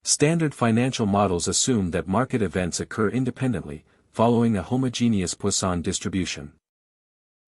Standard financial models assume that market events occur independently, following a homogeneous Poisson distribution.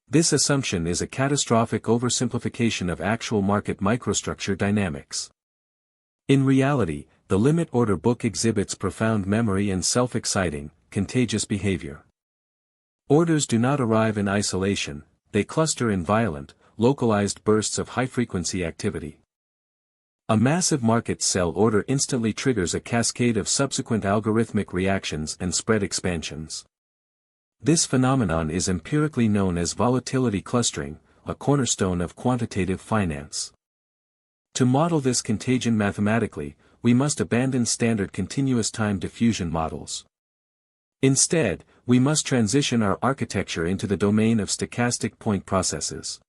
This assumption is a catastrophic oversimplification of actual market microstructure dynamics. In reality, the limit order book exhibits profound memory and self-exciting, contagious behavior. Orders do not arrive in isolation, they cluster in violent, localized bursts of high-frequency activity. A massive market sell order instantly triggers a cascade of subsequent algorithmic reactions and spread expansions. This phenomenon is empirically known as volatility clustering, a cornerstone of quantitative finance. To model this contagion mathematically, we must abandon standard continuous time diffusion models. Instead, we must transition our architecture into the domain of stochastic point processes.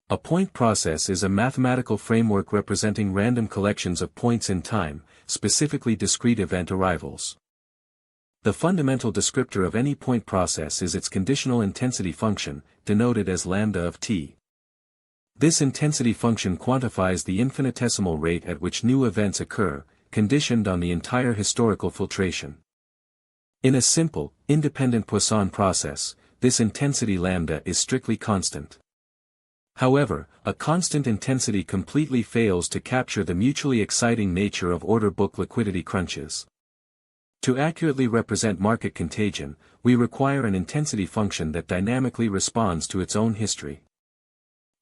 A point process is a mathematical framework representing random collections of points in time, specifically discrete event arrivals. The fundamental descriptor of any point process is its conditional intensity function, denoted as lambda of t. This intensity function quantifies the infinitesimal rate at which new events occur, conditioned on the entire historical filtration. In a simple, independent Poisson process, this intensity lambda is strictly constant. However, a constant intensity completely fails to capture the mutually exciting nature of order book liquidity crunches. To accurately represent market contagion, we require an intensity function that dynamically responds to its own history.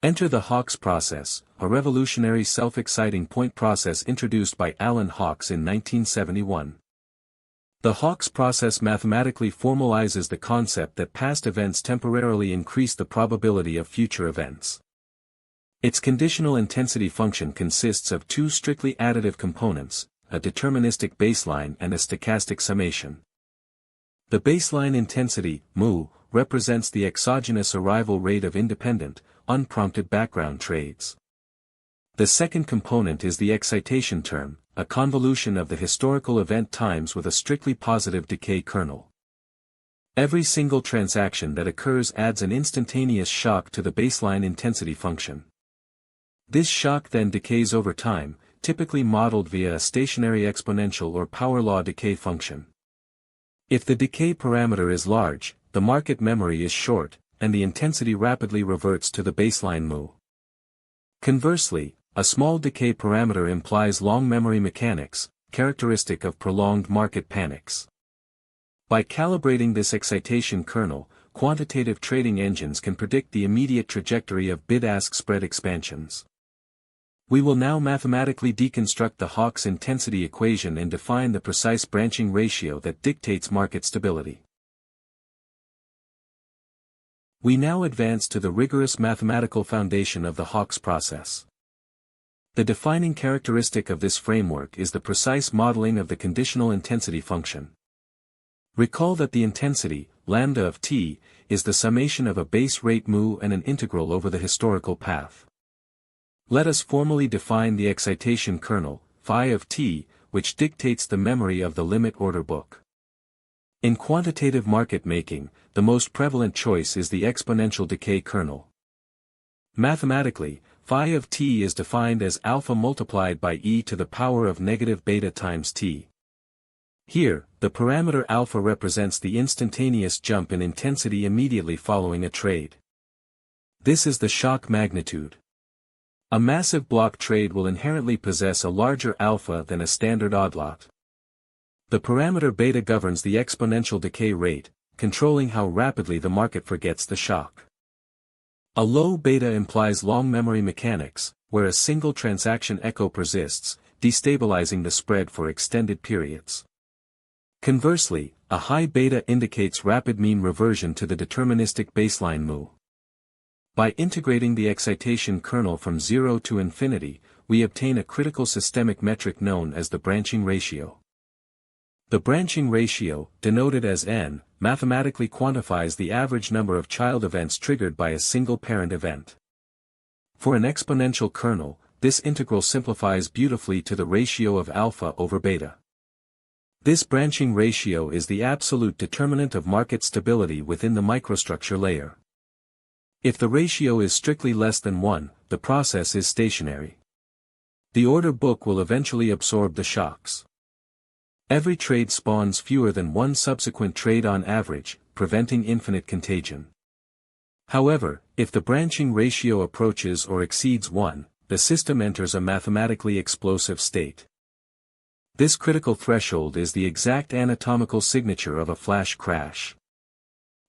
Enter the Hawkes process, a revolutionary self-exciting point process introduced by Alan Hawkes in 1971. The Hawkes process mathematically formalizes the concept that past events temporarily increase the probability of future events. Its conditional intensity function consists of two strictly additive components, a deterministic baseline and a stochastic summation. The baseline intensity, mu, represents the exogenous arrival rate of independent, unprompted background trades. The second component is the excitation term, a convolution of the historical event times with a strictly positive decay kernel. Every single transaction that occurs adds an instantaneous shock to the baseline intensity function. This shock then decays over time, typically modeled via a stationary exponential or power law decay function. If the decay parameter is large, the market memory is short, and the intensity rapidly reverts to the baseline mu. Conversely, a small decay parameter implies long memory mechanics, characteristic of prolonged market panics. By calibrating this excitation kernel, quantitative trading engines can predict the immediate trajectory of bid-ask spread expansions. We will now mathematically deconstruct the Hawkes intensity equation and define the precise branching ratio that dictates market stability. We now advance to the rigorous mathematical foundation of the Hawkes process. The defining characteristic of this framework is the precise modeling of the conditional intensity function. Recall that the intensity, lambda of t, is the summation of a base rate mu and an integral over the historical path. Let us formally define the excitation kernel, phi of t, which dictates the memory of the limit order book. In quantitative market making, the most prevalent choice is the exponential decay kernel. Mathematically, phi of t is defined as alpha multiplied by e to the power of negative beta times t. Here, the parameter alpha represents the instantaneous jump in intensity immediately following a trade. This is the shock magnitude. A massive block trade will inherently possess a larger alpha than a standard odd lot. The parameter beta governs the exponential decay rate, controlling how rapidly the market forgets the shock. A low beta implies long memory mechanics, where a single transaction echo persists, destabilizing the spread for extended periods. Conversely, a high beta indicates rapid mean reversion to the deterministic baseline mu. By integrating the excitation kernel from 0 to infinity, we obtain a critical systemic metric known as the branching ratio. The branching ratio, denoted as n, mathematically quantifies the average number of child events triggered by a single parent event. For an exponential kernel, this integral simplifies beautifully to the ratio of alpha over beta. This branching ratio is the absolute determinant of market stability within the microstructure layer. If the ratio is strictly less than 1, the process is stationary. The order book will eventually absorb the shocks. Every trade spawns fewer than one subsequent trade on average, preventing infinite contagion. However, if the branching ratio approaches or exceeds 1, the system enters a mathematically explosive state. This critical threshold is the exact anatomical signature of a flash crash.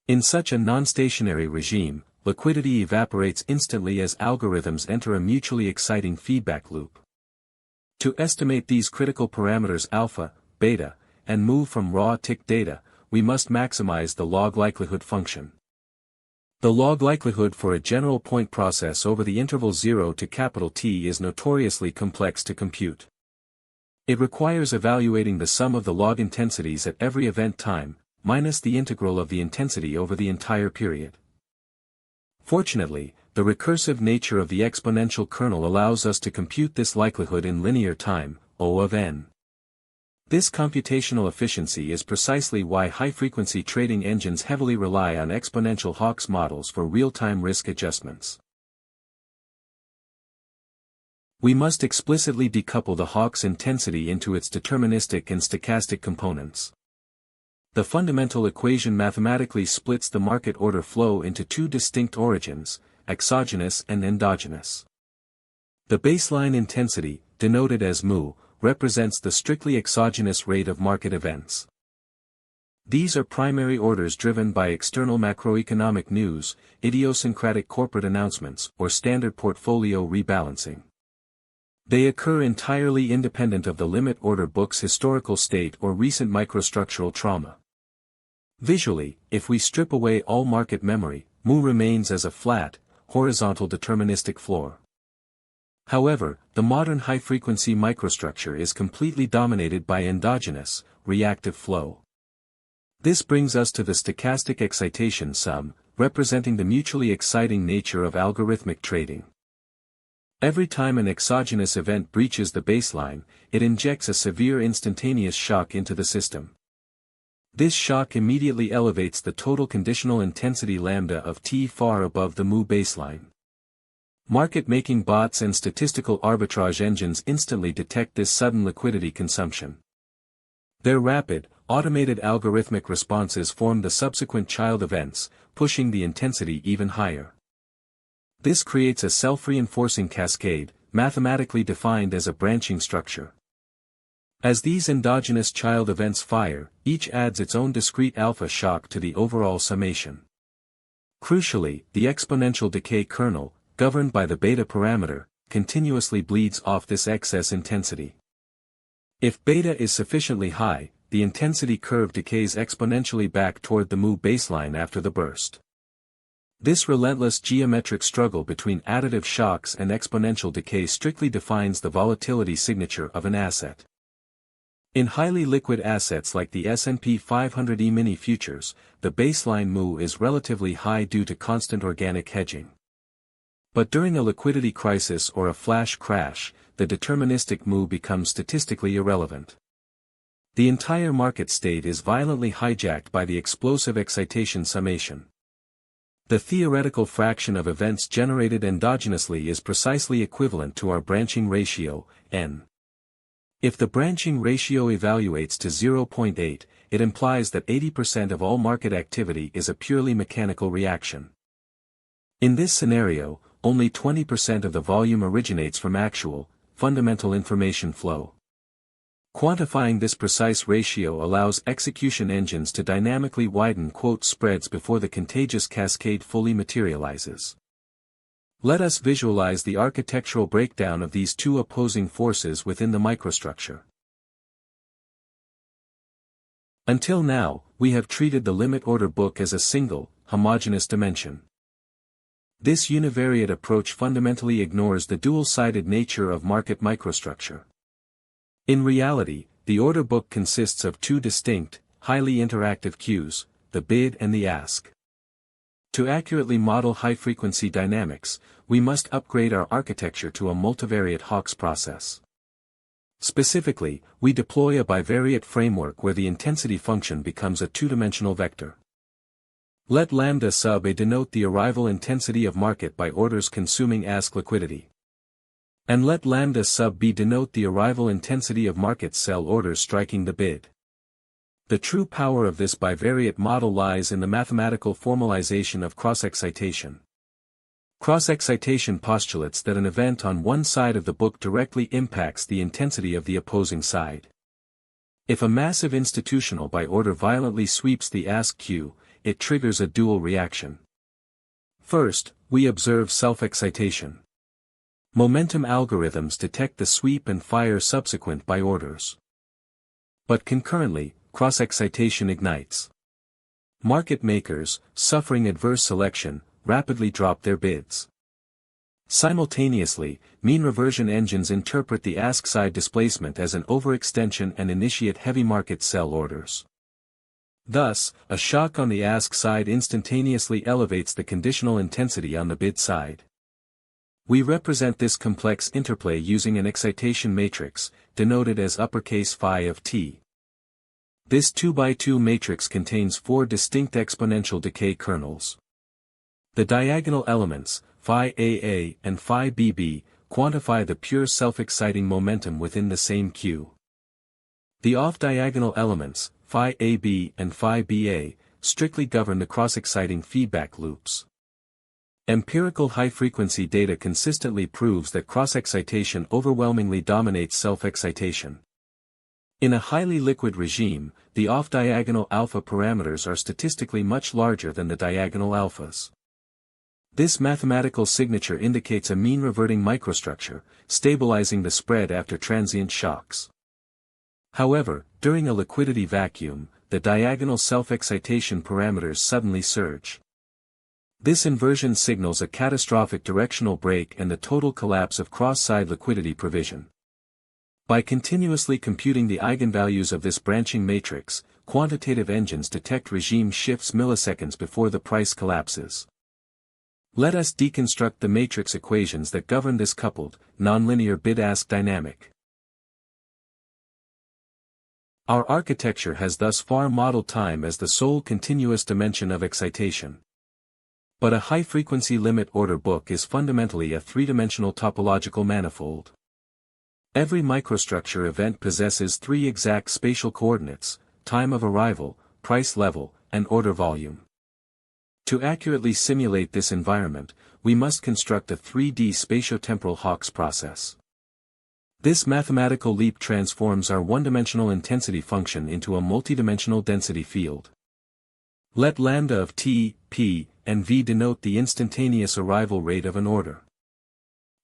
In such a non-stationary regime, liquidity evaporates instantly as algorithms enter a mutually exciting feedback loop. To estimate these critical parameters alpha, beta, and move from raw tick data, we must maximize the log likelihood function. The log likelihood for a general point process over the interval 0 to capital T is notoriously complex to compute. It requires evaluating the sum of the log intensities at every event time, minus the integral of the intensity over the entire period. Fortunately, the recursive nature of the exponential kernel allows us to compute this likelihood in linear time, O of n. This computational efficiency is precisely why high-frequency trading engines heavily rely on exponential Hawkes models for real-time risk adjustments. We must explicitly decouple the Hawkes intensity into its deterministic and stochastic components. The fundamental equation mathematically splits the market order flow into two distinct origins, exogenous and endogenous. The baseline intensity, denoted as mu, represents the strictly exogenous rate of market events. These are primary orders driven by external macroeconomic news, idiosyncratic corporate announcements, or standard portfolio rebalancing. They occur entirely independent of the limit order book's historical state or recent microstructural trauma. Visually, if we strip away all market memory, mu remains as a flat, horizontal deterministic floor. However, the modern high-frequency microstructure is completely dominated by endogenous, reactive flow. This brings us to the stochastic excitation sum, representing the mutually exciting nature of algorithmic trading. Every time an exogenous event breaches the baseline, it injects a severe instantaneous shock into the system. This shock immediately elevates the total conditional intensity lambda of T far above the mu baseline. Market-making bots and statistical arbitrage engines instantly detect this sudden liquidity consumption. Their rapid, automated algorithmic responses form the subsequent child events, pushing the intensity even higher. This creates a self-reinforcing cascade, mathematically defined as a branching structure. As these endogenous child events fire, each adds its own discrete alpha shock to the overall summation. Crucially, the exponential decay kernel, governed by the beta parameter, continuously bleeds off this excess intensity. If beta is sufficiently high, the intensity curve decays exponentially back toward the mu baseline after the burst. This relentless geometric struggle between additive shocks and exponential decay strictly defines the volatility signature of an asset. In highly liquid assets like the S&P 500 E-mini futures, the baseline mu is relatively high due to constant organic hedging. But during a liquidity crisis or a flash crash, the deterministic mu becomes statistically irrelevant. The entire market state is violently hijacked by the explosive excitation summation. The theoretical fraction of events generated endogenously is precisely equivalent to our branching ratio, n. If the branching ratio evaluates to 0.8, it implies that 80% of all market activity is a purely mechanical reaction. In this scenario, only 20% of the volume originates from actual, fundamental information flow. Quantifying this precise ratio allows execution engines to dynamically widen quote spreads before the contagious cascade fully materializes. Let us visualize the architectural breakdown of these two opposing forces within the microstructure. Until now, we have treated the limit order book as a single, homogeneous dimension. This univariate approach fundamentally ignores the dual-sided nature of market microstructure. In reality, the order book consists of two distinct, highly interactive queues, the bid and the ask. To accurately model high-frequency dynamics, we must upgrade our architecture to a multivariate Hawkes process. Specifically, we deploy a bivariate framework where the intensity function becomes a two-dimensional vector. Let lambda sub A denote the arrival intensity of market by orders consuming ask liquidity. And let lambda sub B denote the arrival intensity of market sell orders striking the bid. The true power of this bivariate model lies in the mathematical formalization of cross-excitation. Cross-excitation postulates that an event on one side of the book directly impacts the intensity of the opposing side. If a massive institutional buy order violently sweeps the ask queue, it triggers a dual reaction. First, we observe self-excitation. Momentum algorithms detect the sweep and fire subsequent buy orders. But concurrently, cross-excitation ignites. Market makers, suffering adverse selection, rapidly drop their bids. Simultaneously, mean reversion engines interpret the ask side displacement as an overextension and initiate heavy market sell orders. Thus, a shock on the ask side instantaneously elevates the conditional intensity on the bid side. We represent this complex interplay using an excitation matrix, denoted as uppercase phi of t. This 2x2 matrix contains 4 distinct exponential decay kernels. The diagonal elements, phi AA and phi BB, quantify the pure self-exciting momentum within the same queue. The off-diagonal elements, phi AB and phi BA, strictly govern the cross-exciting feedback loops. Empirical high-frequency data consistently proves that cross-excitation overwhelmingly dominates self-excitation. In a highly liquid regime, the off-diagonal alpha parameters are statistically much larger than the diagonal alphas. This mathematical signature indicates a mean-reverting microstructure, stabilizing the spread after transient shocks. However, during a liquidity vacuum, the diagonal self-excitation parameters suddenly surge. This inversion signals a catastrophic directional break and the total collapse of cross-side liquidity provision. By continuously computing the eigenvalues of this branching matrix, quantitative engines detect regime shifts milliseconds before the price collapses. Let us deconstruct the matrix equations that govern this coupled, nonlinear bid-ask dynamic. Our architecture has thus far modeled time as the sole continuous dimension of excitation. But a high-frequency limit order book is fundamentally a three-dimensional topological manifold. Every microstructure event possesses 3 exact spatial coordinates: time of arrival, price level, and order volume. To accurately simulate this environment, we must construct a 3D spatial-temporal Hawkes process. This mathematical leap transforms our one-dimensional intensity function into a multidimensional density field. Let lambda of t, p, and v denote the instantaneous arrival rate of an order.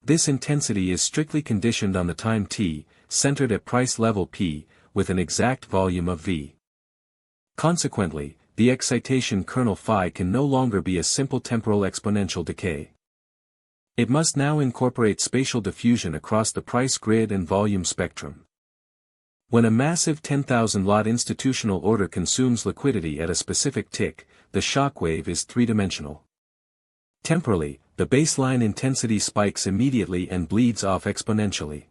This intensity is strictly conditioned on the time t, centered at price level p, with an exact volume of v. Consequently, the excitation kernel phi can no longer be a simple temporal exponential decay. It must now incorporate spatial diffusion across the price grid and volume spectrum. When a massive 10,000 lot institutional order consumes liquidity at a specific tick, the shock wave is three-dimensional. Temporally, the baseline intensity spikes immediately and bleeds off exponentially.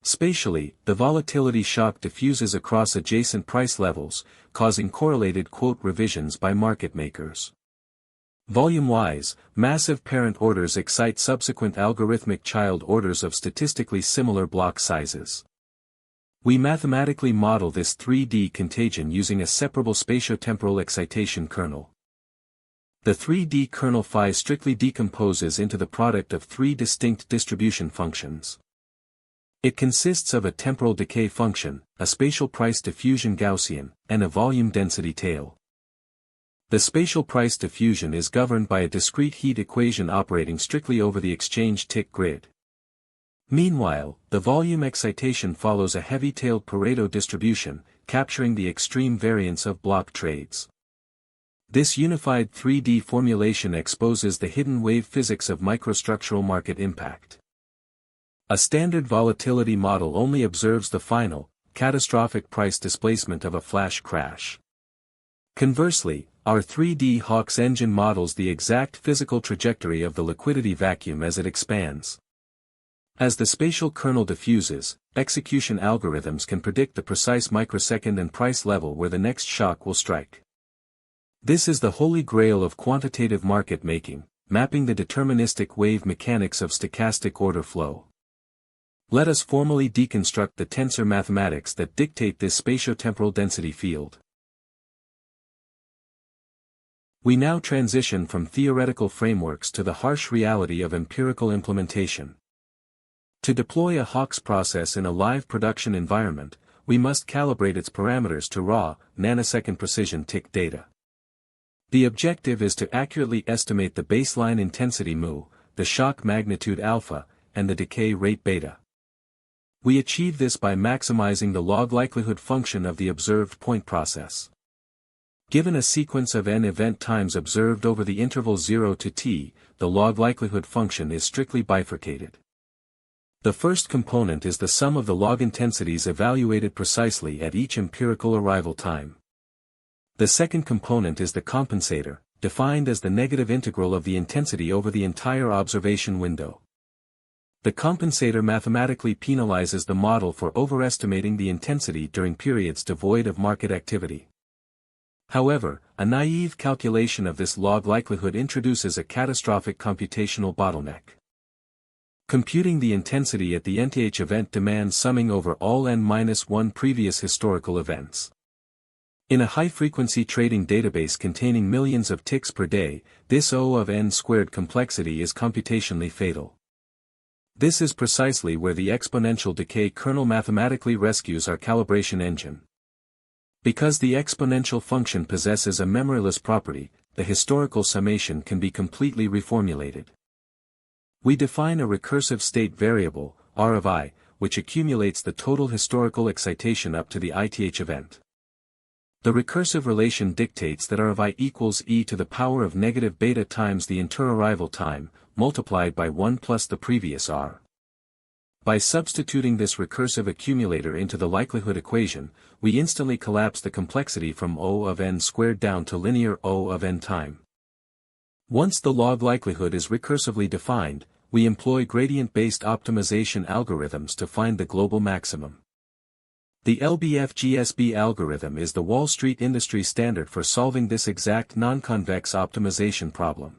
Spatially, the volatility shock diffuses across adjacent price levels, causing correlated quote revisions by market makers. Volume-wise, massive parent orders excite subsequent algorithmic child orders of statistically similar block sizes. We mathematically model this 3D contagion using a separable spatio-temporal excitation kernel. The 3D kernel phi strictly decomposes into the product of 3 distinct distribution functions. It consists of a temporal decay function, a spatial price diffusion Gaussian, and a volume density tail. The spatial price diffusion is governed by a discrete heat equation operating strictly over the exchange tick grid. Meanwhile, the volume excitation follows a heavy-tailed Pareto distribution, capturing the extreme variance of block trades. This unified 3D formulation exposes the hidden wave physics of microstructural market impact. A standard volatility model only observes the final, catastrophic price displacement of a flash crash. Conversely, our 3D Hawkes engine models the exact physical trajectory of the liquidity vacuum as it expands. As the spatial kernel diffuses, execution algorithms can predict the precise microsecond and price level where the next shock will strike. This is the holy grail of quantitative market making, mapping the deterministic wave mechanics of stochastic order flow. Let us formally deconstruct the tensor mathematics that dictate this spatio-temporal density field. We now transition from theoretical frameworks to the harsh reality of empirical implementation. To deploy a Hawkes process in a live production environment, we must calibrate its parameters to raw, nanosecond precision tick data. The objective is to accurately estimate the baseline intensity mu, the shock magnitude alpha, and the decay rate beta. We achieve this by maximizing the log likelihood function of the observed point process. Given a sequence of n event times observed over the interval 0 to t, the log likelihood function is strictly bifurcated. The first component is the sum of the log intensities evaluated precisely at each empirical arrival time. The second component is the compensator, defined as the negative integral of the intensity over the entire observation window. The compensator mathematically penalizes the model for overestimating the intensity during periods devoid of market activity. However, a naive calculation of this log likelihood introduces a catastrophic computational bottleneck. Computing the intensity at the nth event demands summing over all n-1 previous historical events. In a high-frequency trading database containing millions of ticks per day, this O of n squared complexity is computationally fatal. This is precisely where the exponential decay kernel mathematically rescues our calibration engine. Because the exponential function possesses a memoryless property, the historical summation can be completely reformulated. We define a recursive state variable, R of I, which accumulates the total historical excitation up to the ith event. The recursive relation dictates that R of I equals e to the power of negative beta times the interarrival time, multiplied by 1 plus the previous R. By substituting this recursive accumulator into the likelihood equation, we instantly collapse the complexity from O of n squared down to linear O of n time. Once the log likelihood is recursively defined, we employ gradient-based optimization algorithms to find the global maximum. The L-BFGS-B algorithm is the Wall Street industry standard for solving this exact non-convex optimization problem.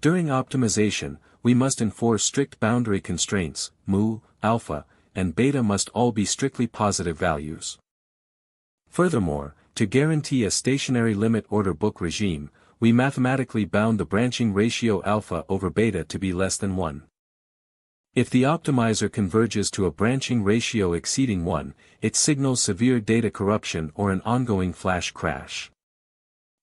During optimization, we must enforce strict boundary constraints, mu, alpha, and beta must all be strictly positive values. Furthermore, to guarantee a stationary limit order book regime, we mathematically bound the branching ratio alpha over beta to be less than 1. If the optimizer converges to a branching ratio exceeding 1, it signals severe data corruption or an ongoing flash crash.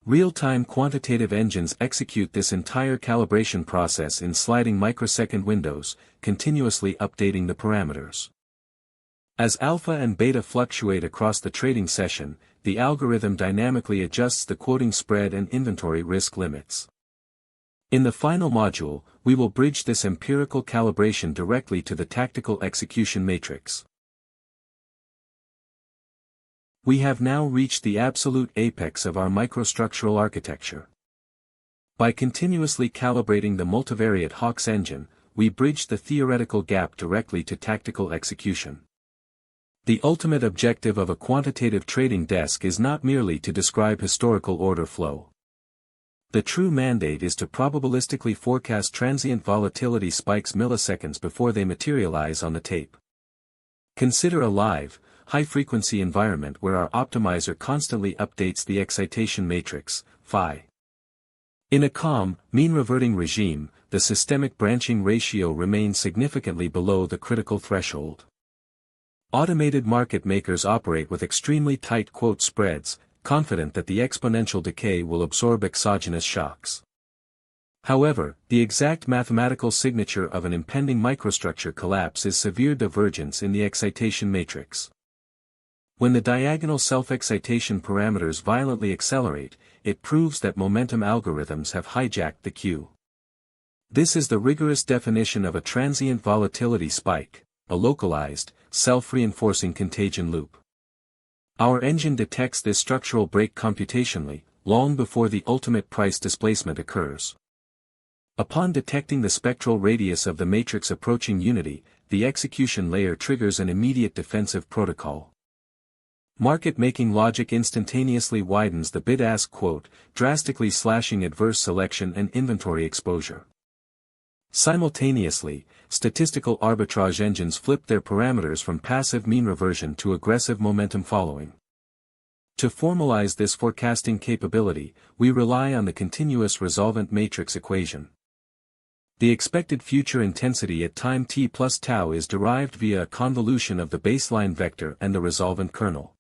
Real-time quantitative engines execute this entire calibration process in sliding microsecond windows, continuously updating the parameters. As alpha and beta fluctuate across the trading session, the algorithm dynamically adjusts the quoting spread and inventory risk limits. In the final module, we will bridge this empirical calibration directly to the tactical execution matrix. We have now reached the absolute apex of our microstructural architecture. By continuously calibrating the multivariate Hawkes engine, we bridge the theoretical gap directly to tactical execution. The ultimate objective of a quantitative trading desk is not merely to describe historical order flow. The true mandate is to probabilistically forecast transient volatility spikes milliseconds before they materialize on the tape. Consider a live, high-frequency environment where our optimizer constantly updates the excitation matrix, phi. In a calm, mean-reverting regime, the systemic branching ratio remains significantly below the critical threshold. Automated market makers operate with extremely tight quote spreads, confident that the exponential decay will absorb exogenous shocks. However, the exact mathematical signature of an impending microstructure collapse is severe divergence in the excitation matrix. When the diagonal self-excitation parameters violently accelerate, it proves that momentum algorithms have hijacked the queue. This is the rigorous definition of a transient volatility spike, a localized, self-reinforcing contagion loop. Our engine detects this structural break computationally, long before the ultimate price displacement occurs. Upon detecting the spectral radius of the matrix approaching unity, the execution layer triggers an immediate defensive protocol. Market-making logic instantaneously widens the bid-ask quote, drastically slashing adverse selection and inventory exposure. Simultaneously, statistical arbitrage engines flip their parameters from passive mean reversion to aggressive momentum following. To formalize this forecasting capability, we rely on the continuous resolvent matrix equation. The expected future intensity at time t plus tau is derived via a convolution of the baseline vector and the resolvent kernel.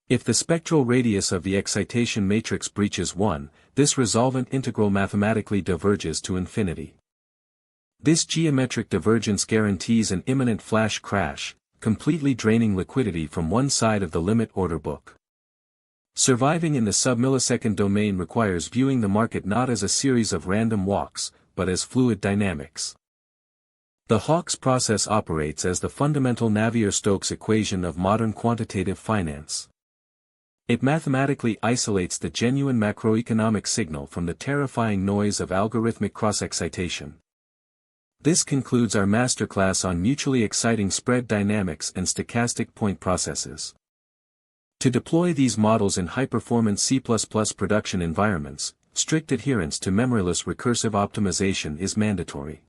If the spectral radius of the excitation matrix breaches 1, this resolvent integral mathematically diverges to infinity. This geometric divergence guarantees an imminent flash crash, completely draining liquidity from one side of the limit order book. Surviving in the sub-millisecond domain requires viewing the market not as a series of random walks, but as fluid dynamics. The Hawkes process operates as the fundamental Navier-Stokes equation of modern quantitative finance. It mathematically isolates the genuine macroeconomic signal from the terrifying noise of algorithmic cross-excitation. This concludes our masterclass on mutually exciting spread dynamics and stochastic point processes. To deploy these models in high-performance C++ production environments, strict adherence to memoryless recursive optimization is mandatory.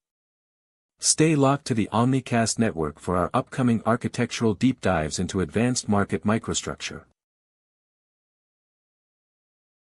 Stay locked to the Omnicast network for our upcoming architectural deep dives into advanced market microstructure.